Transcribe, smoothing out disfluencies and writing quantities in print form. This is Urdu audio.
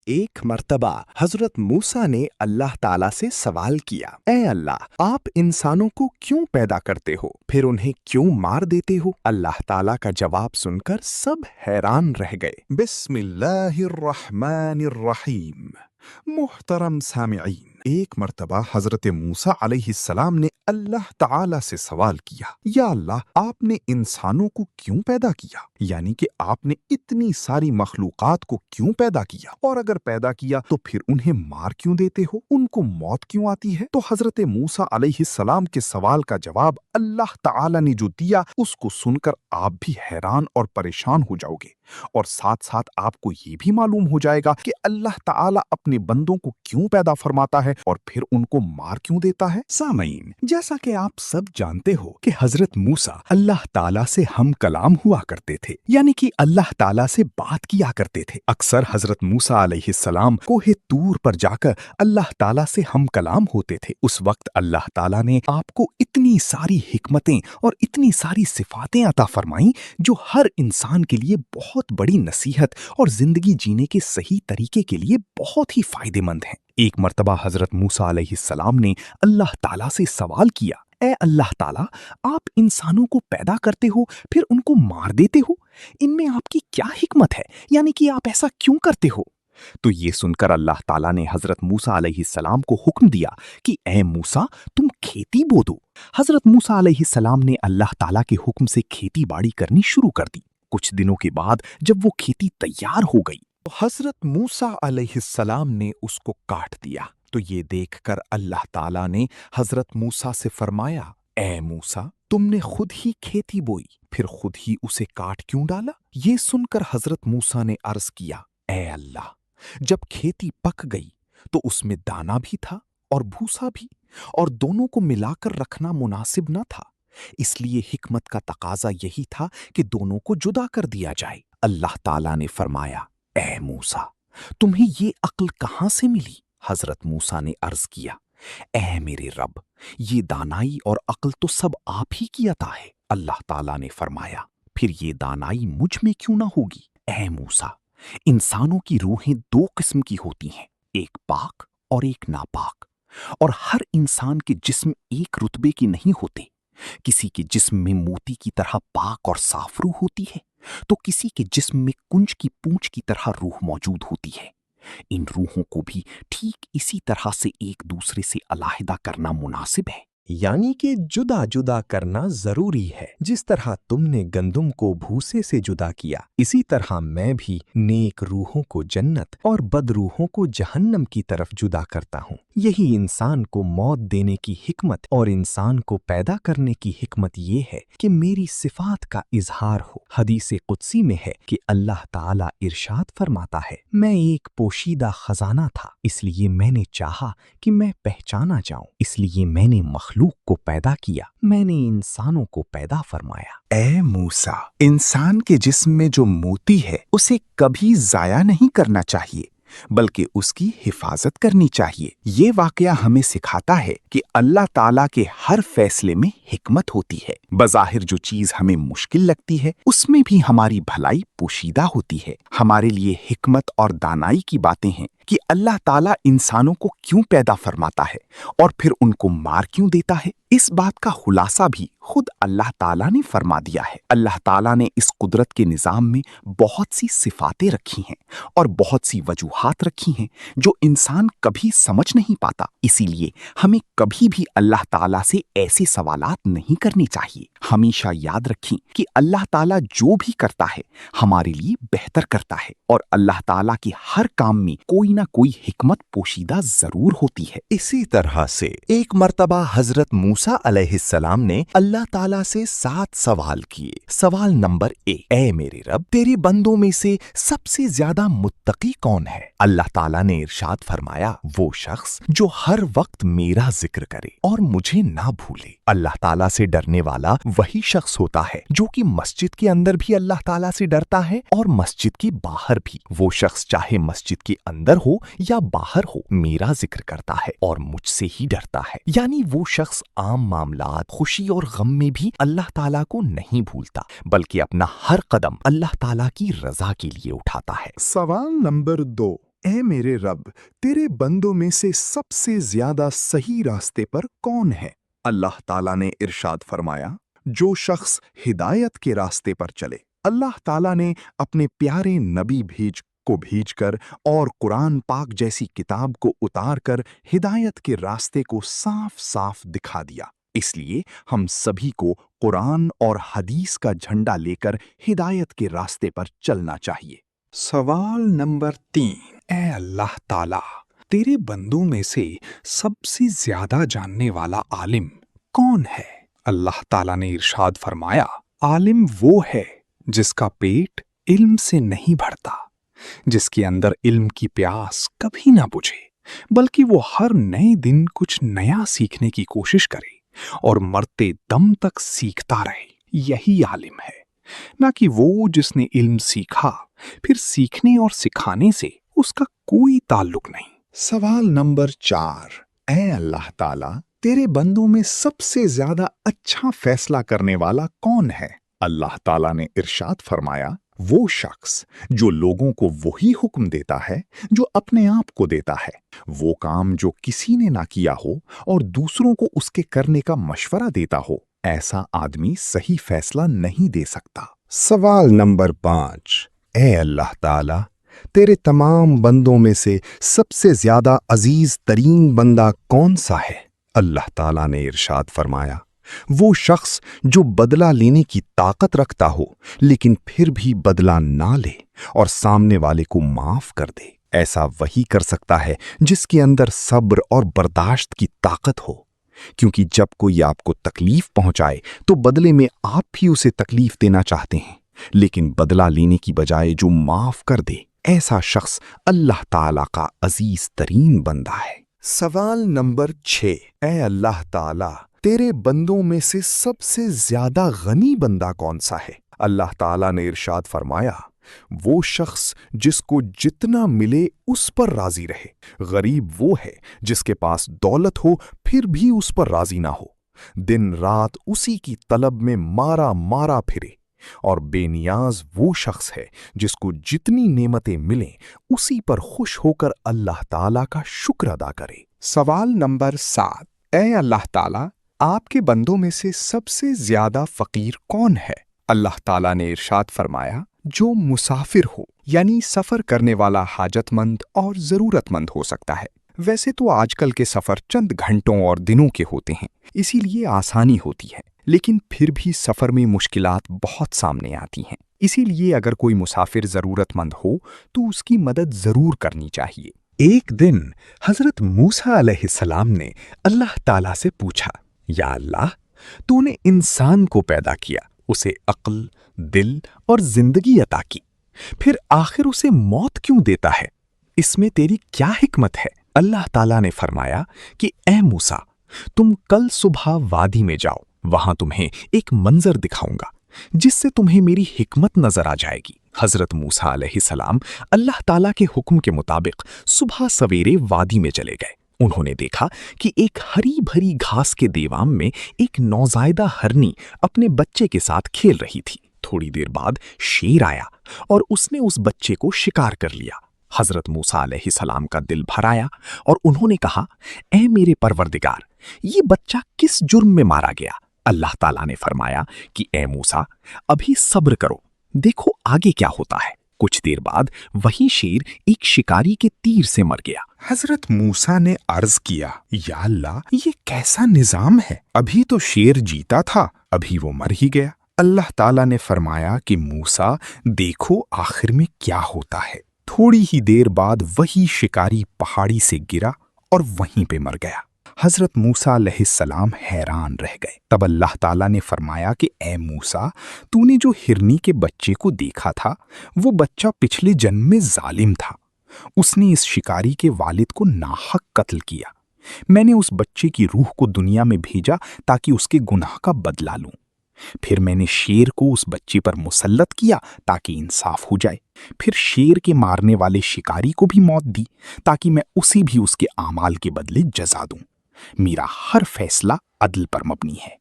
ایک مرتبہ حضرت موسیٰ نے اللہ تعالیٰ سے سوال کیا، اے اللہ، آپ انسانوں کو کیوں پیدا کرتے ہو پھر انہیں کیوں مار دیتے ہو؟ اللہ تعالیٰ کا جواب سن کر سب حیران رہ گئے۔ بسم اللہ الرحمن الرحیم۔ محترم سامعین، ایک مرتبہ حضرت موسیٰ علیہ السلام نے اللہ تعالی سے سوال کیا، یا اللہ، آپ نے انسانوں کو کیوں پیدا کیا؟ یعنی کہ آپ نے اتنی ساری مخلوقات کو کیوں پیدا کیا؟ اور اگر پیدا کیا تو پھر انہیں مار کیوں دیتے ہو؟ ان کو موت کیوں آتی ہے؟ تو حضرت موسیٰ علیہ السلام کے سوال کا جواب اللہ تعالی نے جو دیا، اس کو سن کر آپ بھی حیران اور پریشان ہو جاؤ گے، اور ساتھ ساتھ آپ کو یہ بھی معلوم ہو جائے گا کہ اللہ تعالی اپنے بندوں کو کیوں پیدا فرماتا ہے اور پھر ان کو مار کیوں دیتا ہے۔ سامعین، جیسا کہ آپ سب جانتے ہو کہ حضرت موسیٰ اللہ تعالیٰ سے ہم کلام ہوا کرتے تھے، یعنی کہ اللہ تعالیٰ سے بات کیا کرتے تھے۔ اکثر حضرت موسیٰ علیہ السلام کوہ طور پر جا کر اللہ تعالیٰ سے ہم کلام ہوتے تھے۔ اس وقت اللہ تعالیٰ نے آپ کو اتنی ساری حکمتیں اور اتنی ساری صفاتیں عطا فرمائیں جو ہر انسان کے لیے بہت بڑی نصیحت اور زندگی جینے کے صحیح طریقے کے لیے بہت ہی فائدے مند ہیں۔ ایک مرتبہ حضرت موسیٰ علیہ السلام نے اللہ تعالیٰ سے سوال کیا، اے اللہ تعالیٰ، آپ انسانوں کو پیدا کرتے ہو پھر ان کو مار دیتے ہو، ان میں آپ کی کیا حکمت ہے؟ یعنی کہ آپ ایسا کیوں کرتے ہو؟ تو یہ سن کر اللہ تعالیٰ نے حضرت موسیٰ علیہ السلام کو حکم دیا کہ اے موسیٰ، تم کھیتی بو دو۔ حضرت موسیٰ علیہ السلام نے اللہ تعالیٰ کے حکم سے کھیتی باڑی کرنی شروع کر دی۔ کچھ دنوں کے بعد جب وہ کھیتی تیار ہو گئی تو حضرت موسیٰ علیہ السلام نے اس کو کاٹ دیا۔ تو یہ دیکھ کر اللہ تعالیٰ نے حضرت موسیٰ سے فرمایا، اے موسیٰ، تم نے خود ہی کھیتی بوئی، پھر خود ہی اسے کاٹ کیوں ڈالا؟ یہ سن کر حضرت موسیٰ نے عرض کیا، اے اللہ، جب کھیتی پک گئی تو اس میں دانا بھی تھا اور بھوسا بھی، اور دونوں کو ملا کر رکھنا مناسب نہ تھا، اس لیے حکمت کا تقاضا یہی تھا کہ دونوں کو جدا کر دیا جائے۔ اللہ تعالیٰ نے فرمایا، اے موسیٰ، تمہیں یہ عقل کہاں سے ملی؟ حضرت موسیٰ نے عرض کیا، اے میرے رب، یہ دانائی اور عقل تو سب آپ ہی کی عطا ہے۔ اللہ تعالیٰ نے فرمایا، پھر یہ دانائی مجھ میں کیوں نہ ہوگی؟ اے موسیٰ، انسانوں کی روحیں دو قسم کی ہوتی ہیں، ایک پاک اور ایک ناپاک، اور ہر انسان کے جسم ایک رتبے کی نہیں ہوتے۔ کسی کے جسم میں موتی کی طرح پاک اور صاف روح ہوتی ہے تو کسی کے جسم میں کنج کی پونچھ کی طرح روح موجود ہوتی ہے۔ ان روحوں کو بھی ٹھیک اسی طرح سے ایک دوسرے سے علیحدہ کرنا مناسب ہے، یعنی کہ جدا جدا کرنا ضروری ہے۔ جس طرح تم نے گندم کو بھوسے سے جدا کیا، اسی طرح میں بھی نیک روحوں کو جنت اور بد روحوں کو جہنم کی طرف جدا کرتا ہوں۔ یہی انسان کو موت دینے کی حکمت اور انسان کو پیدا کرنے کی حکمت یہ ہے کہ میری صفات کا اظہار ہو۔ حدیث قدسی میں ہے کہ اللہ تعالیٰ ارشاد فرماتا ہے، میں ایک پوشیدہ خزانہ تھا، اس لیے میں نے چاہا کہ میں پہچانا جاؤں، اس لیے میں نے مخلوق کو پیدا کیا، میں نے انسانوں کو پیدا فرمایا۔ اے موسیٰ، انسان کے جسم میں جو موتی ہے اسے کبھی ضائع نہیں کرنا چاہیے، بلکہ اس کی حفاظت کرنی چاہیے۔ یہ واقعہ ہمیں سکھاتا ہے کہ اللہ تعالیٰ کے ہر فیصلے میں حکمت ہوتی ہے۔ بظاہر جو چیز ہمیں مشکل لگتی ہے اس میں بھی ہماری بھلائی پوشیدہ ہوتی ہے۔ ہمارے لیے حکمت اور دانائی کی باتیں ہیں کہ اللہ تعالیٰ انسانوں کو کیوں پیدا فرماتا ہے اور پھر ان کو مار کیوں دیتا ہے۔ اس بات کا خلاصہ بھی خود اللہ تعالیٰ نے فرما دیا ہے۔ اللہ تعالیٰ نے اس قدرت کے نظام میں بہت سی صفاتیں رکھی ہیں اور بہت سی وجوہات رکھی ہیں جو انسان کبھی سمجھ نہیں پاتا۔ اسی لیے ہمیں کبھی بھی اللہ تعالیٰ سے ایسے سوالات نہیں کرنے چاہیے۔ ہمیشہ یاد رکھیں کہ اللہ تعالیٰ جو بھی کرتا ہے ہمارے لیے بہتر کرتا ہے، اور اللہ تعالیٰ کے ہر کام میں کوئی نہ کوئی حکمت پوشیدہ ضرور ہوتی ہے۔ اسی طرح سے ایک مرتبہ حضرت موسیٰ علیہ السلام نے اللہ تعالیٰ سے 7 سوال کیے۔ سوال نمبر 1، اے میرے رب، تیرے بندوں میں سے سب سے زیادہ متقی کون ہے؟ اللہ تعالیٰ نے ارشاد فرمایا، وہ شخص جو ہر وقت میرا ذکر کرے اور مجھے نہ بھولے۔ اللہ تعالیٰ سے ڈرنے والا وہی شخص ہوتا ہے جو کہ مسجد کے اندر بھی اللہ تعالیٰ سے ڈرتا ہے اور مسجد کے باہر بھی۔ وہ شخص چاہے مسجد کے اندر ہو یا باہر ہو میرا ذکر کرتا ہے اور مجھ سے ہی ڈرتا ہے۔ یعنی وہ شخص عام معاملات، خوشی اور غم میں بھی اللہ تعالیٰ کو نہیں بھولتا، بلکہ اپنا ہر قدم اللہ تعالیٰ کی رضا کے لیے اٹھاتا ہے۔ سوال نمبر 2، اے میرے رب، تیرے بندوں میں سے سب سے زیادہ صحیح راستے پر کون ہے؟ اللہ تعالیٰ نے ارشاد فرمایا، جو شخص ہدایت کے راستے پر چلے۔ اللہ تعالیٰ نے اپنے پیارے نبی بھیج کر اور قرآن پاک جیسی کتاب کو اتار کر ہدایت کے راستے کو صاف صاف دکھا دیا۔ اس لیے ہم سبھی کو قرآن اور حدیث کا جھنڈا لے کر ہدایت کے راستے پر چلنا چاہیے۔ سوال نمبر 3، اے اللہ تعالیٰ، تیرے بندوں میں سے سب سے زیادہ جاننے والا عالم کون ہے؟ اللہ تعالیٰ نے ارشاد فرمایا، عالم وہ ہے جس کا پیٹ علم سے نہیں بھرتا، جس کے اندر علم کی پیاس کبھی نہ بجھے، بلکہ وہ ہر نئے دن کچھ نیا سیکھنے کی کوشش کرے اور مرتے دم تک سیکھتا رہے۔ یہی عالم ہے، نہ کہ وہ جس نے علم سیکھا پھر سیکھنے اور سکھانے سے اس کا کوئی تعلق نہیں۔ سوال نمبر 4، اے اللہ تعالیٰ، تیرے بندوں میں سب سے زیادہ اچھا فیصلہ کرنے والا کون ہے؟ اللہ تعالیٰ نے ارشاد فرمایا، وہ شخص جو لوگوں کو وہی حکم دیتا ہے جو اپنے آپ کو دیتا ہے، وہ کام جو کسی نے نہ کیا ہو اور دوسروں کو اس کے کرنے کا مشورہ دیتا ہو، ایسا آدمی صحیح فیصلہ نہیں دے سکتا۔ سوال نمبر 5، اے اللہ تعالیٰ، تیرے تمام بندوں میں سے سب سے زیادہ عزیز ترین بندہ کون سا ہے؟ اللہ تعالیٰ نے ارشاد فرمایا، وہ شخص جو بدلہ لینے کی طاقت رکھتا ہو لیکن پھر بھی بدلہ نہ لے اور سامنے والے کو معاف کر دے۔ ایسا وہی کر سکتا ہے جس کے اندر صبر اور برداشت کی طاقت ہو، کیونکہ جب کوئی آپ کو تکلیف پہنچائے تو بدلے میں آپ بھی اسے تکلیف دینا چاہتے ہیں، لیکن بدلہ لینے کی بجائے جو معاف کر دے، ایسا شخص اللہ تعالیٰ کا عزیز ترین بندہ ہے۔ سوال نمبر 6، اے اللہ تعالیٰ، تیرے بندوں میں سے سب سے زیادہ غنی بندہ کون سا ہے؟ اللہ تعالیٰ نے ارشاد فرمایا، وہ شخص جس کو جتنا ملے اس پر راضی رہے۔ غریب وہ ہے جس کے پاس دولت ہو پھر بھی اس پر راضی نہ ہو، دن رات اسی کی طلب میں مارا پھرے۔ اور بے نیاز وہ شخص ہے جس کو جتنی نعمتیں ملیں اسی پر خوش ہو کر اللہ تعالیٰ کا شکر ادا کرے۔ سوال نمبر 7، اے اللہ تعالیٰ، آپ کے بندوں میں سے سب سے زیادہ فقیر کون ہے؟ اللہ تعالیٰ نے ارشاد فرمایا، جو مسافر ہو، یعنی سفر کرنے والا حاجت مند اور ضرورت مند ہو سکتا ہے۔ ویسے تو آج کل کے سفر چند گھنٹوں اور دنوں کے ہوتے ہیں، اسی لیے آسانی ہوتی ہے، لیکن پھر بھی سفر میں مشکلات بہت سامنے آتی ہیں۔ اسی لیے اگر کوئی مسافر ضرورت مند ہو تو اس کی مدد ضرور کرنی چاہیے۔ ایک دن حضرت موسیٰ علیہ السلام نے اللہ تعالیٰ سے پوچھا، یا اللہ، تو نے انسان کو پیدا کیا، اسے عقل، دل اور زندگی عطا کی، پھر آخر اسے موت کیوں دیتا ہے؟ اس میں تیری کیا حکمت ہے؟ اللہ تعالیٰ نے فرمایا کہ اے موسیٰ، تم کل صبح وادی میں جاؤ، وہاں تمہیں ایک منظر دکھاؤں گا جس سے تمہیں میری حکمت نظر آ جائے گی۔ حضرت موسیٰ علیہ السلام اللہ تعالیٰ کے حکم کے مطابق صبح سویرے وادی میں چلے گئے۔ انہوں نے دیکھا کہ ایک ہری بھری گھاس کے دیوام میں ایک نوزائیدہ ہرنی اپنے بچے کے ساتھ کھیل رہی تھی۔ تھوڑی دیر بعد شیر آیا اور اس نے اس بچے کو شکار کر لیا۔ حضرت موسیٰ علیہ السلام کا دل بھر آیا اور انہوں نے کہا، اے میرے پروردگار، یہ بچہ کس جرم میں مارا گیا؟ اللہ تعالیٰ نے فرمایا کہ اے موسیٰ، ابھی صبر کرو، دیکھو آگے کیا ہوتا ہے۔ کچھ دیر بعد وہی شیر ایک شکاری کے تیر سے مر گیا۔ حضرت موسیٰ نے عرض کیا، یا اللہ، یہ کیسا نظام ہے؟ ابھی تو شیر جیتا تھا، ابھی وہ مر ہی گیا۔ اللہ تعالیٰ نے فرمایا کہ موسیٰ، دیکھو آخر میں کیا ہوتا ہے۔ تھوڑی ہی دیر بعد وہی شکاری پہاڑی سے گرا اور وہیں پہ مر گیا۔ حضرت موسیٰ علیہ السلام حیران رہ گئے۔ تب اللہ تعالیٰ نے فرمایا کہ اے موسیٰ، تو نے جو ہرنی کے بچے کو دیکھا تھا، وہ بچہ پچھلے جنم میں ظالم تھا۔ اس نے اس شکاری کے والد کو ناحق قتل کیا۔ میں نے اس بچے کی روح کو دنیا میں بھیجا تاکہ اس کے گناہ کا بدلہ لوں۔ پھر میں نے شیر کو اس بچے پر مسلط کیا تاکہ انصاف ہو جائے۔ پھر شیر کے مارنے والے شکاری کو بھی موت دی تاکہ میں اسے بھی اس کے اعمال کے بدلے جزا دوں۔ میرا ہر فیصلہ عدل پر مبنی ہے۔